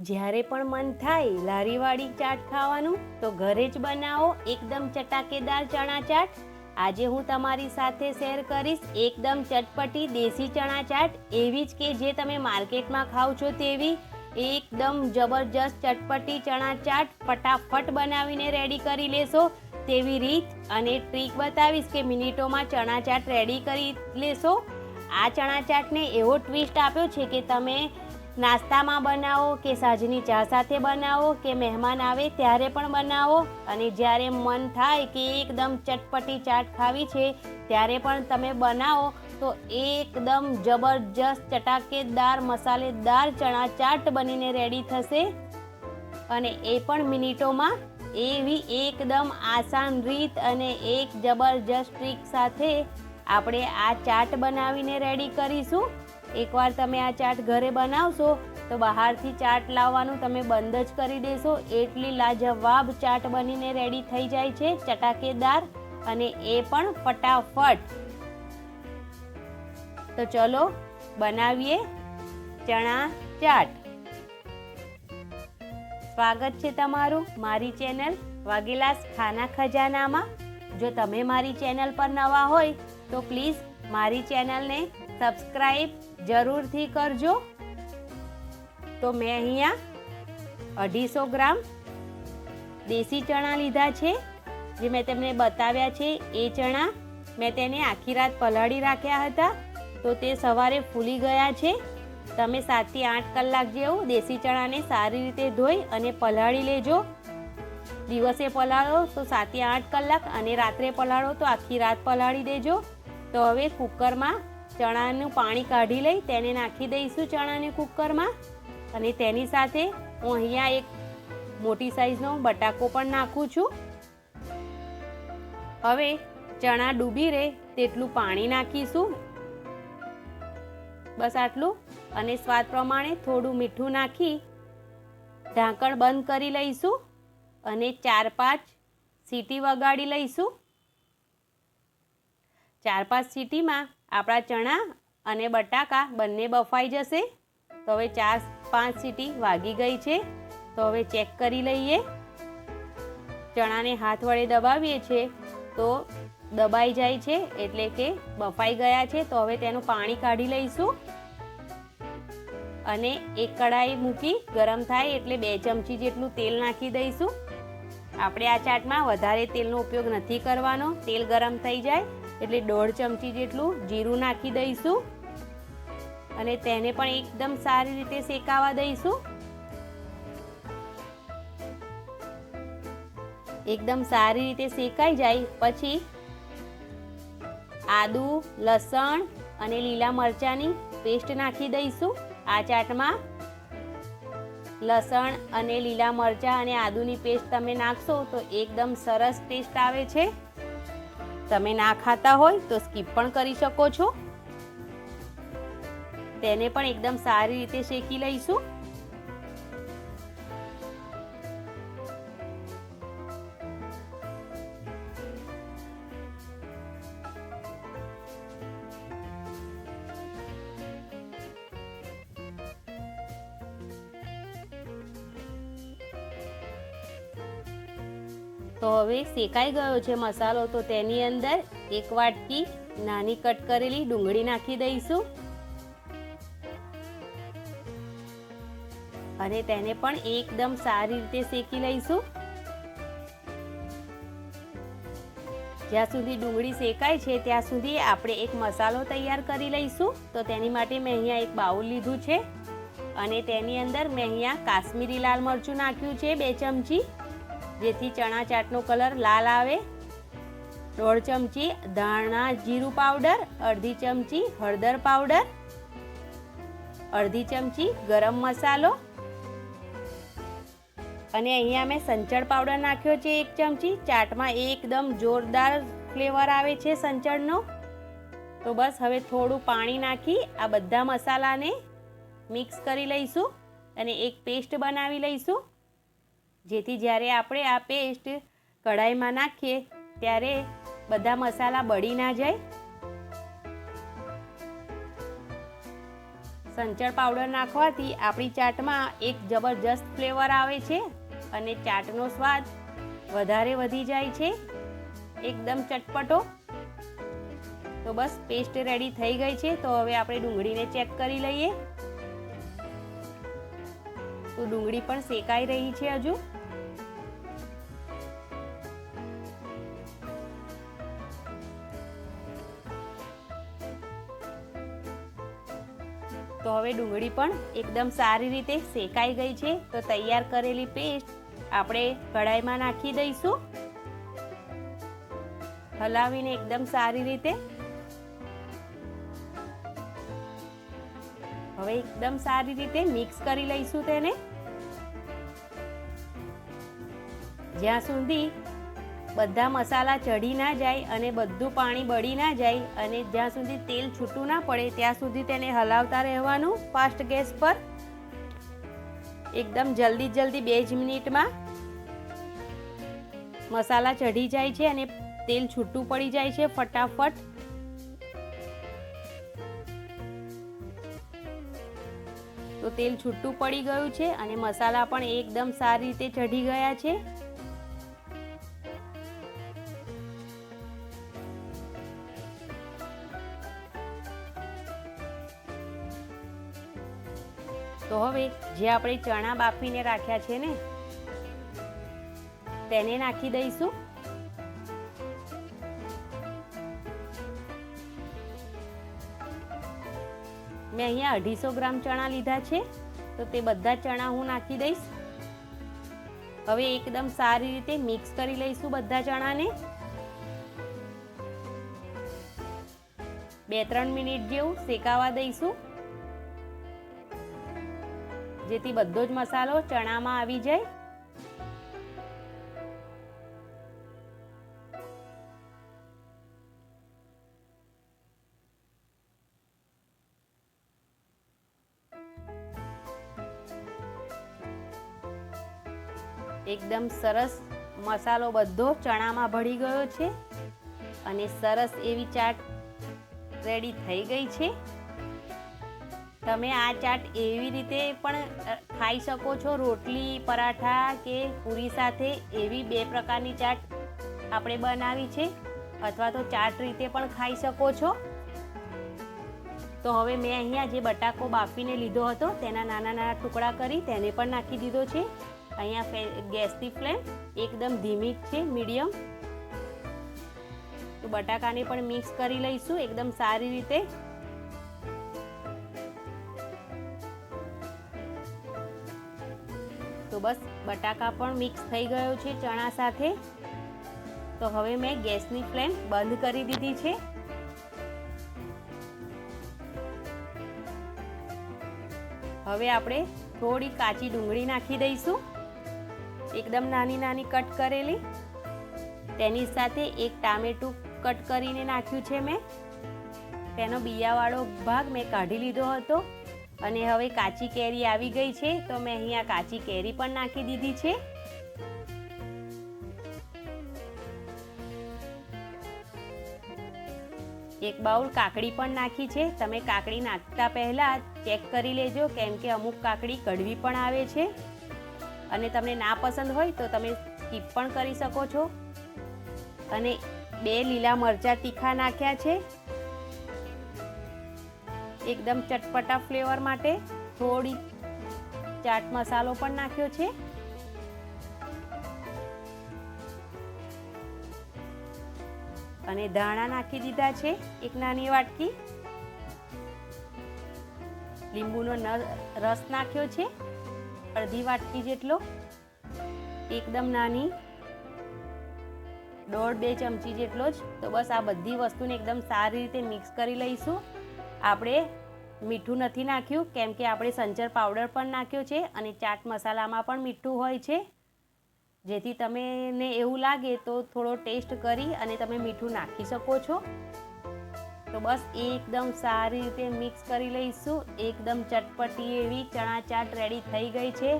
જ્યારે પણ મન થાય લારીવાળી ચાટ ખાવાનું તો ઘરે જ બનાવો એકદમ ચટાકેદાર ચણા ચાટ. આજે હું તમારી સાથે શેર કરીશ એકદમ ચટપટી દેશી ચણા ચાટ, એવી જ કે જે તમે માર્કેટમાં ખાવ છો તેવી એકદમ જબરજસ્ત ચટપટી ચણા ચાટ ફટાફટ બનાવીને રેડી કરી લેશો તેવી રીત અને ટ્રીક બતાવીશ કે મિનિટોમાં ચણા ચાટ રેડી કરી લેશો. આ ચણા ચાટને એવો ટ્વિસ્ટ આપ્યો છે કે તમે નાસ્તામાં બનાવો કે સાંજની ચા સાથે બનાવો કે મહેમાન આવે ત્યારે પણ બનાવો, અને જ્યારે મન થાય કે એકદમ ચટપટી ચાટ ખાવી છે ત્યારે પણ તમે બનાવો તો એકદમ જબરજસ્ત ચટાકેદાર મસાલેદાર ચણા ચાટ બનીને રેડી થશે, અને એ પણ મિનિટોમાં. એવી એકદમ આસાન રીત અને એક જબરજસ્ત ટ્રીક સાથે આપણે આ ચાટ બનાવીને રેડી કરીશું. એકવાર તમે આ ચાટ ઘરે બનાવશો તો બહારથી ચાટ લાવવાનું તમે બંધ જ કરી દેશો, એટલી લાજવાબ ચાટ બનીને રેડી થઈ જાય છે, ચટાકેદાર અને એ પણ ફટાફટ. તો ચલો બનાવીએ ચણા ચાટ. સ્વાગત છે તમારું મારી ચેનલ વાઘેલાસ ખાના ખજાનામાં. જો તમે મારી ચેનલ પર નવા હોય તો પ્લીઝ મારી ચેનલને સબસ્ક્રાઈબ જરૂરથી કરજો. તો મેં અહીંયા 250 ગ્રામ દેશી ચણા લીધા છે, જે મેં તમને બતાવ્યા છે એ ચણા. મેં તેને આખી રાત પલાળી રાખ્યા હતા તો તે સવારે ફૂલી ગયા છે. તમે 7 થી 8 કલાક જેવું દેશી ચણાને સારી રીતે ધોઈ અને પલાળી લેજો. દિવસે પલાળો તો 7 થી 8 કલાક અને રાત્રે પલાળો તો આખી રાત પલાળી દેજો. તો હવે કુકરમાં ચણાનું પાણી કાઢી લઈ તેને નાખી દઈશું ચણાને કુકરમાં, અને તેની સાથે હું અહીંયા એક મોટી સાઈઝનો બટાકો પણ નાખું છું. હવે ચણા ડૂબી રહે તેટલું પાણી નાખીશું, બસ આટલું, અને સ્વાદ પ્રમાણે થોડું મીઠું નાખી ઢાંકણ બંધ કરી લઈશું અને 4-5 સીટી વગાડી લઈશું. 4-5 સીટીમાં આપણા ચણા અને બટાકા બંને બફાઈ જશે. તો હવે 4-5 સીટી વાગી ગઈ છે. તો હવે ચેક કરી લઈએ. ચણાને હાથ વડે દબાવીએ છીએ તો દબાઈ જાય છે, એટલે કે બફાઈ ગયા છે. તો હવે તેનું પાણી કાઢી લઈશું અને એક કઢાઈ મૂકી ગરમ થાય એટલે 2 ચમચી જેટલું તેલ નાખી દઈશું. આપણે આ ચાટમાં વધારે તેલનો ઉપયોગ નથી કરવાનો. તેલ ગરમ થઈ જાય એટલે 1.5 ચમચી જેટલું જીરું નાખી દઈશું અને તેને પણ એકદમ સારી રીતે શેકાવા દઈશું. એકદમ સારી રીતે શેકાઈ જાય પછી આદુ, લસણ અને લીલા મરચાંની પેસ્ટ નાખી દઈશું. આ ચાટમાં લસણ અને લીલા મરચાં અને આદુની પેસ્ટ તમે નાખશો તો એકદમ સરસ ટેસ્ટ આવે છે. તમે ના ખાતા હોય તો સ્કીપ પણ કરી શકો છો. તેને પણ એકદમ સારી રીતે શેકી લઈશું. તો હવે શેકાઈ ગયો છે મસાલો, તો તેની અંદર 1 વાટકી નાની કટ કરેલી ડુંગળી નાખી દઈશું અને તેને પણ એકદમ સારી રીતે શેકી લઈશું. જ્યાં સુધી ડુંગળી શેકાય છે ત્યાં સુધી આપણે એક મસાલો તૈયાર કરી લઈશું. તો તેની માટે મેં અહીંયા એક બાઉલ લીધું છે અને તેની અંદર મેં અહીંયા કાશ્મીરી લાલ મરચું નાખ્યું છે 2 ચમચી, જેથી ચણા ચાટનો કલર લાલ આવે. 1.5 ચમચી ધાણા જીરું પાવડર, 1/2 ચમચી હળદર પાવડર, 1/2 ચમચી ગરમ મસાલો, અને અહીંયા મેં સંચળ પાવડર નાખ્યો છે 1 ચમચી. ચાટમાં એકદમ જોરદાર ફ્લેવર આવે છે સંચળનો. તો બસ હવે થોડું પાણી નાખી આ બધા મસાલાને મિક્સ કરી લઈશું અને એક પેસ્ટ બનાવી લઈશું, જેથી જ્યારે આપણે આ પેસ્ટ કઢાઈમાં નાખીએ ત્યારે બધા મસાલા બળી ના જાય. સંચળ પાવડર નાખવાથી આપણી ચાટમાં એક જબરજસ્ત ફ્લેવર આવે છે અને ચાટનો સ્વાદ વધારે વધી જાય છે, એકદમ ચટપટો. તો બસ પેસ્ટ રેડી થઈ ગઈ છે. તો હવે આપણે ડુંગળીને ચેક કરી લઈએ. તો ડુંગળી પણ શેકાઈ રહી છે હજુ. તો હવે ડુંગળી પણ એકદમ સારી રીતે શેકાઈ ગઈ છે. તો તૈયાર કરેલી પેસ્ટ આપણે કઢાઈમાં નાખી દઈશું, હલાવીને એકદમ સારી રીતે. હવે એકદમ સારી રીતે મિક્સ કરી લઈશું તેને, જ્યાં સુધી બધા મસાલા ચડી ના જાય અને બધું પાણી બળી ના જાય અને જ્યાં સુધી તેલ છૂટું ના પડે ત્યાં સુધી તેને હલાવતા રહેવાનું ફાસ્ટ ગેસ પર. એકદમ જલ્દી 2 જ મિનિટમાં મસાલા ચઢી જાય છે અને તેલ છૂટું પડી જાય છે ફટાફટ. તો તેલ છૂટું પડી ગયું છે અને મસાલા પણ એકદમ સારી રીતે ચઢી ગયા છે. તો હવે જે આપણે ચણા બાફીને રાખ્યા છે ને તેને નાખી દઈશું. મેં અહીંયા 250 ગ્રામ ચણા લીધા છે. તો તે બધા ચણા હું નાખી દઈશ. હવે એકદમ સારી રીતે મિક્સ કરી લઈશું બધા ચણાને. 2-3 મિનિટ જેવું શેકાવા દઈશું, જેથી બધો જ મસાલો ચણામાં આવી જાય. એકદમ સરસ મસાલો બધો ચણામાં ભળી ગયો છે અને સરસ એવી ચાટ રેડી થઈ ગઈ છે. તમે આ ચાટ એવી રીતે પણ ખાઈ શકો છો, રોટલી, પરાઠા કે પૂરી સાથે. એવી 2 પ્રકારની ચાટ આપણે બનાવી છે, અથવા તો ચાટ રીતે પણ ખાઈ શકો છો. તો હવે મેં અહીંયા જે બટાકો બાફીને લીધો હતો તેના નાના ટુકડા કરી તેને પણ નાખી દીધો છે. અહીંયા ગેસની ફ્લેમ એકદમ ધીમી છે, મીડિયમ. તો બટાકાને પણ મિક્સ કરી લઈશું એકદમ સારી રીતે. તો બસ બટાકા પણ મિક્સ થઈ ગયો છે ચણા સાથે. તો હવે મેં ગેસની ફ્લેમ બંધ કરી દીધી છે. હવે આપણે થોડી કાચી ડુંગળી નાખી દઈશું, એકદમ નાની કટ કરેલી. તેની સાથે એક ટામેટું કટ કરીને નાખ્યું છે મેં. તેનો બિયાવાળો ભાગ મેં કાઢી લીધો હતો. અને હવે કાચી કેરી આવી ગઈ છે, તો મેં અહીંયા કાચી કેરી પણ નાખી દીધી છે. એક બાઉલ કાકડી પણ નાખી છે. તમે કાકડી નાખતા પહેલા ચેક કરી લેજો, કેમ કે અમુક કાકડી કડવી પણ આવે છે અને તમને ના પસંદ હોય તો તમે સ્કીપ પણ કરી શકો છો. અને 2 લીલા મરચાં તીખા નાખ્યા છે એકદમ ચટપટા ફ્લેવર માટે. થોડી ચાટ મસાલો પણ નાખ્યો છે. અને ધાણા નાખી દીધા છે એક નાની વાટકી. લીંબુનો રસ નાખ્યો છે અડધી વાટકી જેટલો, એકદમ નાની, 1.5-2 ચમચી જેટલો જ. તો બસ આ બધી વસ્તુને એકદમ સારી રીતે મિક્સ કરી લઈશું. આપણે મીઠું નથી નાખ્યું, કેમ કે આપણે સંચર પાવડર પણ નાખ્યો છે અને ચાટ મસાલામાં પણ મીઠું હોય છે, જેથી તમને એવું લાગે તો થોડો ટેસ્ટ કરી અને તમે મીઠું નાખી શકો છો. તો બસ એકદમ સારી રીતે મિક્સ કરી લઈશું. એકદમ ચટપટી એવી ચણા ચાટ રેડી થઈ ગઈ છે.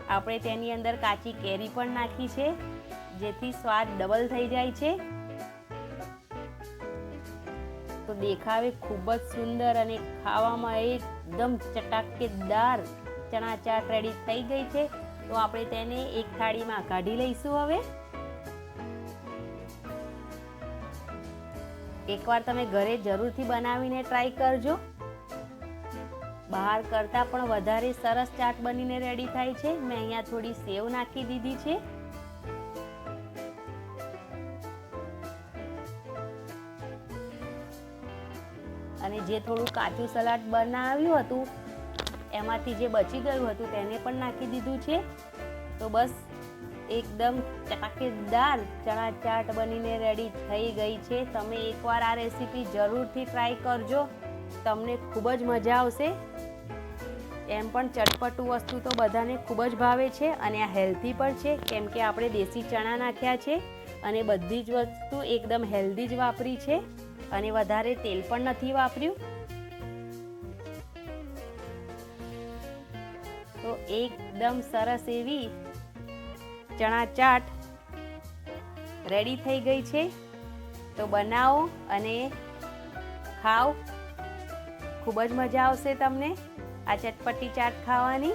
આપણે તેની અંદર કાચી કેરી પણ નાખી છે, જેથી સ્વાદ ડબલ થઈ જાય છે. તો દેખાવે ખૂબ જ સુંદર અને ખાવામાં એકદમ ચટાકેદાર ચણા ચાટ રેડી થઈ ગઈ છે. તો આપણે તેને એક થાળીમાં કાઢી લઈશું. હવે એકવાર તમે ઘરે જરૂરથી બનાવીને ટ્રાય કરજો. બહાર કરતાં પણ વધારે સરસ ચાટ બનીને રેડી થાય છે. મેં અહીંયા થોડી સેવ નાખી દીધી છે. અને જે થોડું કાચું સલાડ બનાવ્યું હતું એમાંથી જે બચી ગયું હતું તેને પણ નાખી દીધું છે. તો બસ એકદમ ચટાકેદાર ચણા ચાટ બનીને રેડી થઈ ગઈ છે. તમે એકવાર આ રેસીપી જરૂરથી ટ્રાય કરજો, તમને ખૂબ જ મજા આવશે. એમ પણ ચટપટું વસ્તુ તો બધાને ખૂબ જ ભાવે છે અને આ હેલ્ધી પણ છે, કેમ કે આપણે દેશી ચણા નાખ્યા છે અને બધી જ વસ્તુ એકદમ હેલ્ધી જ વાપરી છે અને વધારે તેલ પણ નથી વાપર્યું. તો એકદમ સરસ એવી ચણા ચાટ રેડી થઈ ગઈ છે. તો બનાવો અને ખાઓ, ખૂબ જ મજા આવશે તમને આ ચટપટી ચાટ ખાવાની.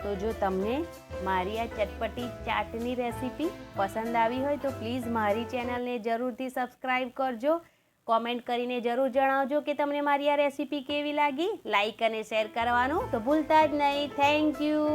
તો જો તમને મારી આ ચટપટી ચાટની રેસીપી પસંદ આવી હોય તો પ્લીઝ મારી ચેનલને જરૂરથી સબસ્ક્રાઈબ કરજો. કોમેન્ટ કરીને જરૂર જણાવજો કે તમને મારી આ રેસીપી કેવી લાગી. લાઈક અને શેર કરવાનું તો ભૂલતા જ નહીં. Thank you.